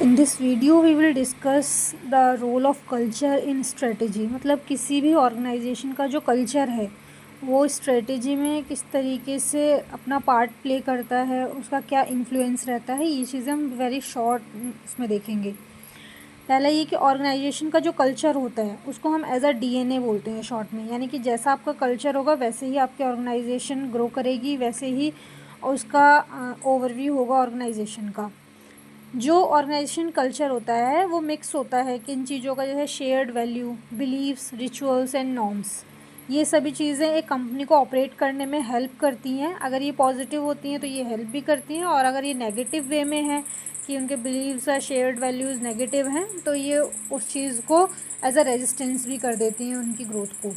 In this video we will discuss the role of culture in strategy. मतलब किसी भी organisation का जो कल्चर है वो स्ट्रेटजी में किस तरीके से अपना पार्ट प्ले करता है, उसका क्या इन्फ्लुएंस रहता है, ये चीज़ें हम वेरी शॉर्ट इसमें देखेंगे। पहला ये कि ऑर्गेनाइजेशन का जो कल्चर होता है उसको हम एज अ डीएनए बोलते हैं शॉर्ट में, यानी कि जैसा आपका कल्चर होगा वैसे ही आपकी ऑर्गेनाइजेशन ग्रो करेगी, वैसे ही उसका ओवरव्यू होगा ऑर्गेनाइजेशन का। जो ऑर्गेनाइजेशन कल्चर होता है वो मिक्स होता है किन चीज़ों का, जैसे shared value, beliefs, rituals and norms. ये सभी चीज़ें एक कंपनी को ऑपरेट करने में हेल्प करती हैं। अगर ये पॉजिटिव होती हैं तो ये हेल्प भी करती हैं, और अगर ये नेगेटिव वे में है कि उनके बिलीव्स या शेयर्ड वैल्यूज़ नेगेटिव हैं तो ये उस चीज़ को एज अ रेजिस्टेंस भी कर देती हैं उनकी ग्रोथ को।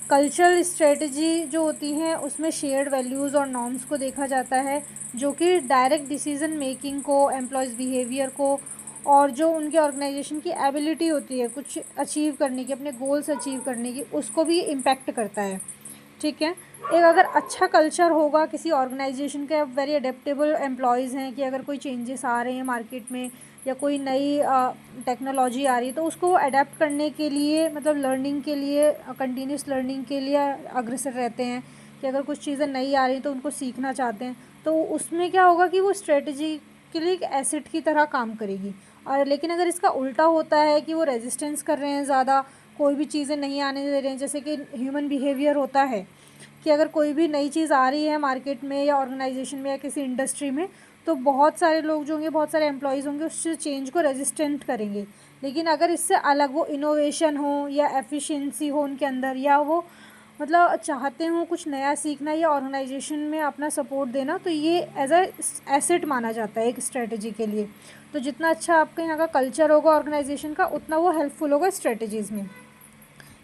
कल्चरल स्ट्रेटजी जो होती है उसमें शेयर्ड वैल्यूज़ और नॉर्म्स को देखा जाता है, जो कि डायरेक्ट डिसीजन मेकिंग को, एम्प्लॉयज़ बिहेवियर को, और जो उनके ऑर्गेनाइजेशन की एबिलिटी होती है कुछ अचीव करने की, अपने गोल्स अचीव करने की, उसको भी इम्पैक्ट करता है। ठीक है। एक अगर अच्छा कल्चर होगा किसी ऑर्गेनाइजेशन के, वेरी अडेप्टेबल एम्प्लॉयज़ हैं कि अगर कोई चेंजेस आ रहे हैं मार्केट में या कोई नई टेक्नोलॉजी आ रही है तो उसको अडेप्ट करने के लिए, मतलब लर्निंग के लिए, कंटिन्यूस लर्निंग के लिए अग्रसर रहते हैं कि अगर कुछ चीज़ें नई आ रही हैं तो उनको सीखना चाहते हैं। तो उसमें क्या होगा कि वो स्ट्रेटजी के लिए एक एसेट की तरह काम करेगी। और लेकिन अगर इसका उल्टा होता है कि वो रेजिस्टेंस कर रहे हैं ज़्यादा, कोई भी चीज़ें नहीं आने दे रहे हैं, जैसे कि ह्यूमन बिहेवियर होता है कि अगर कोई भी नई चीज़ आ रही है मार्केट में या ऑर्गेनाइजेशन में या किसी इंडस्ट्री में, तो बहुत सारे लोग जो होंगे, बहुत सारे एम्प्लॉयज़ होंगे, उस चेंज को रेजिस्टेंट करेंगे। लेकिन अगर इससे अलग वो इनोवेशन हो या एफिशिएंसी हो उनके अंदर, या वो मतलब चाहते हों कुछ नया सीखना या ऑर्गेनाइजेशन में अपना सपोर्ट देना, तो ये एज अ एसेट माना जाता है एक स्ट्रेटजी के लिए। तो जितना अच्छा आपके यहाँ का कल्चर होगा ऑर्गेनाइजेशन का, उतना वो हेल्पफुल होगा स्ट्रेटजीज़ में।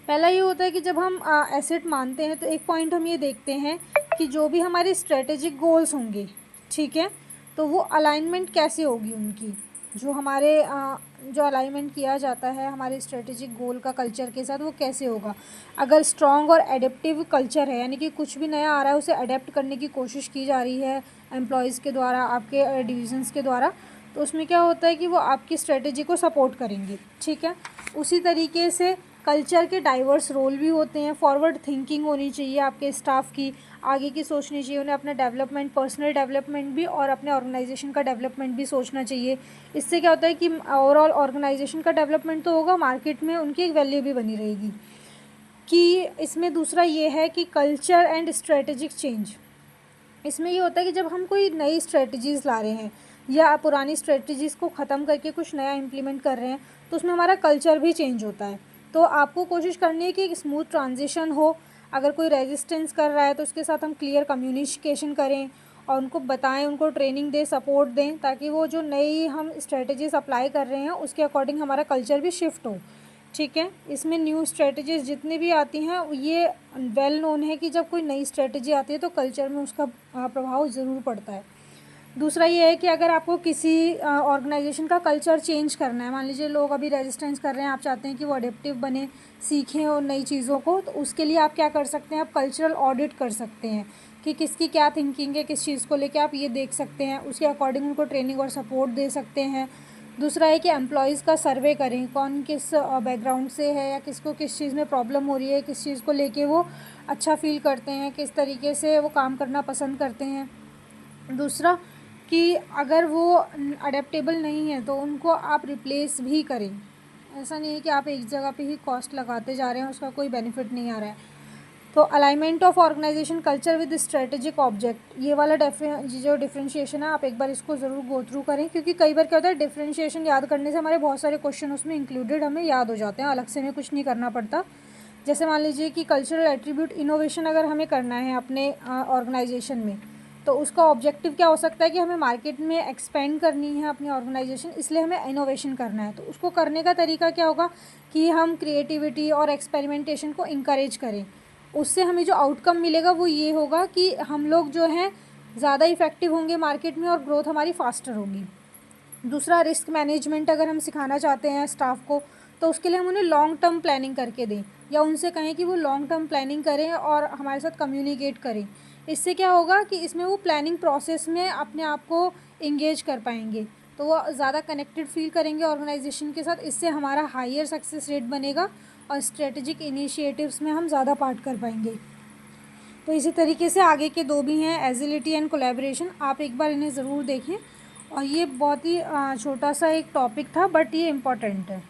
पहला ये होता है कि जब हम एसेट मानते हैं तो एक पॉइंट हम ये देखते हैं कि जो भी हमारे स्ट्रेटेजिक गोल्स होंगे, ठीक है, तो वो अलाइनमेंट कैसे होगी उनकी। जो हमारे जो अलाइनमेंट किया जाता है हमारे स्ट्रेटेजिक गोल का कल्चर के साथ, वो कैसे होगा। अगर स्ट्रॉन्ग और एडेप्टिव कल्चर है, यानी कि कुछ भी नया आ रहा है उसे अडेप्ट करने की कोशिश की जा रही है एम्प्लॉयज़ के द्वारा, आपके डिविजन्स के द्वारा, तो उसमें क्या होता है कि वो आपकी स्ट्रेटजी को सपोर्ट करेंगे। ठीक है। उसी तरीके से कल्चर के डाइवर्स रोल भी होते हैं। फॉरवर्ड थिंकिंग होनी चाहिए आपके स्टाफ की, आगे की सोचनी चाहिए उन्हें, अपना डेवलपमेंट, पर्सनल डेवलपमेंट भी और अपने ऑर्गेनाइजेशन का डेवलपमेंट भी सोचना चाहिए। इससे क्या होता है कि ओवरऑल ऑर्गेनाइजेशन का डेवलपमेंट तो होगा, मार्केट में उनकी एक वैल्यू भी बनी रहेगी। कि इसमें दूसरा ये है कि कल्चर एंड स्ट्रेटेजिक चेंज। इसमें ये होता है कि जब हम कोई नई स्ट्रेटजीज़ ला रहे हैं या पुरानी स्ट्रेटजीज़ को ख़त्म करके कुछ नया इम्प्लीमेंट कर रहे हैं, तो उसमें हमारा कल्चर भी चेंज होता है। तो आपको कोशिश करनी है कि एक स्मूथ ट्रांजिशन हो। अगर कोई रेजिस्टेंस कर रहा है तो उसके साथ हम क्लियर कम्युनिकेशन करें और उनको बताएं, उनको ट्रेनिंग दें, सपोर्ट दें, ताकि वो जो नई हम स्ट्रेटजीज़ अप्लाई कर रहे हैं उसके अकॉर्डिंग हमारा कल्चर भी शिफ्ट हो। ठीक है। इसमें न्यू स्ट्रेटजीज़ जितनी भी आती हैं ये वेल नोन है कि जब कोई नई स्ट्रेटजी आती है तो कल्चर में उसका प्रभाव ज़रूर पड़ता है। दूसरा ये है कि अगर आपको किसी ऑर्गेनाइजेशन का कल्चर चेंज करना है, मान लीजिए लोग अभी रेजिस्टेंस कर रहे हैं, आप चाहते हैं कि वो अडेप्टिव बने, सीखें और नई चीज़ों को, तो उसके लिए आप क्या कर सकते हैं, आप कल्चरल ऑडिट कर सकते हैं कि किसकी क्या थिंकिंग है, किस चीज़ को लेकर आप ये देख सकते हैं, उसके अकॉर्डिंग उनको ट्रेनिंग और सपोर्ट दे सकते हैं। दूसरा है कि एम्प्लॉयज़ का सर्वे करें, कौन किस बैकग्राउंड से है या किसको किस चीज़ में प्रॉब्लम हो रही है, किस चीज़ को लेके वो अच्छा फ़ील करते हैं, किस तरीके से वो काम करना पसंद करते हैं। दूसरा कि अगर वो अडेप्टेबल नहीं है तो उनको आप रिप्लेस भी करें। ऐसा नहीं है कि आप एक जगह पे ही कॉस्ट लगाते जा रहे हैं, उसका कोई बेनिफिट नहीं आ रहा है। तो alignment of organisation culture with strategic object, ये वाला जो डिफरेंशिएशन है आप एक बार इसको ज़रूर गो थ्रू करें, क्योंकि कई बार क्या होता है डिफरेंशिएशन याद करने से हमारे बहुत सारे क्वेश्चन उसमें इंक्लूडेड हमें याद हो जाते हैं, अलग से हमें कुछ नहीं करना पड़ता। जैसे मान लीजिए कि कल्चरल एट्रीब्यूट इनोवेशन अगर हमें करना है अपने ऑर्गेनाइजेशन में, तो उसका ऑब्जेक्टिव क्या हो सकता है कि हमें मार्केट में एक्सपेंड करनी है अपनी ऑर्गेनाइजेशन, इसलिए हमें इनोवेशन करना है। तो उसको करने का तरीका क्या होगा कि हम क्रिएटिविटी और एक्सपेरिमेंटेशन को इंकरेज करें। उससे हमें जो आउटकम मिलेगा वो ये होगा कि हम लोग जो हैं ज़्यादा इफ़ेक्टिव होंगे मार्केट में और ग्रोथ हमारी फास्टर होगी। दूसरा, रिस्क मैनेजमेंट अगर हम सिखाना चाहते हैं स्टाफ को, तो उसके लिए हम उन्हें लॉन्ग टर्म प्लानिंग करके दें या उनसे कहें कि वो लॉन्ग टर्म प्लानिंग करें और हमारे साथ कम्युनिकेट करें। इससे क्या होगा कि इसमें वो प्लानिंग प्रोसेस में अपने आप को इंगेज कर पाएंगे। तो वो ज़्यादा कनेक्टेड फील करेंगे ऑर्गेनाइजेशन के साथ, इससे हमारा हायर सक्सेस रेट बनेगा और स्ट्रेटेजिक इनिशिएटिव्स में हम ज़्यादा पार्ट कर पाएंगे। तो इसी तरीके से आगे के 2 भी हैं, एजिलिटी एंड कोलैबोरेशन, आप एक बार इन्हें ज़रूर देखें। और ये बहुत ही छोटा सा एक टॉपिक था, बट ये इम्पॉर्टेंट है।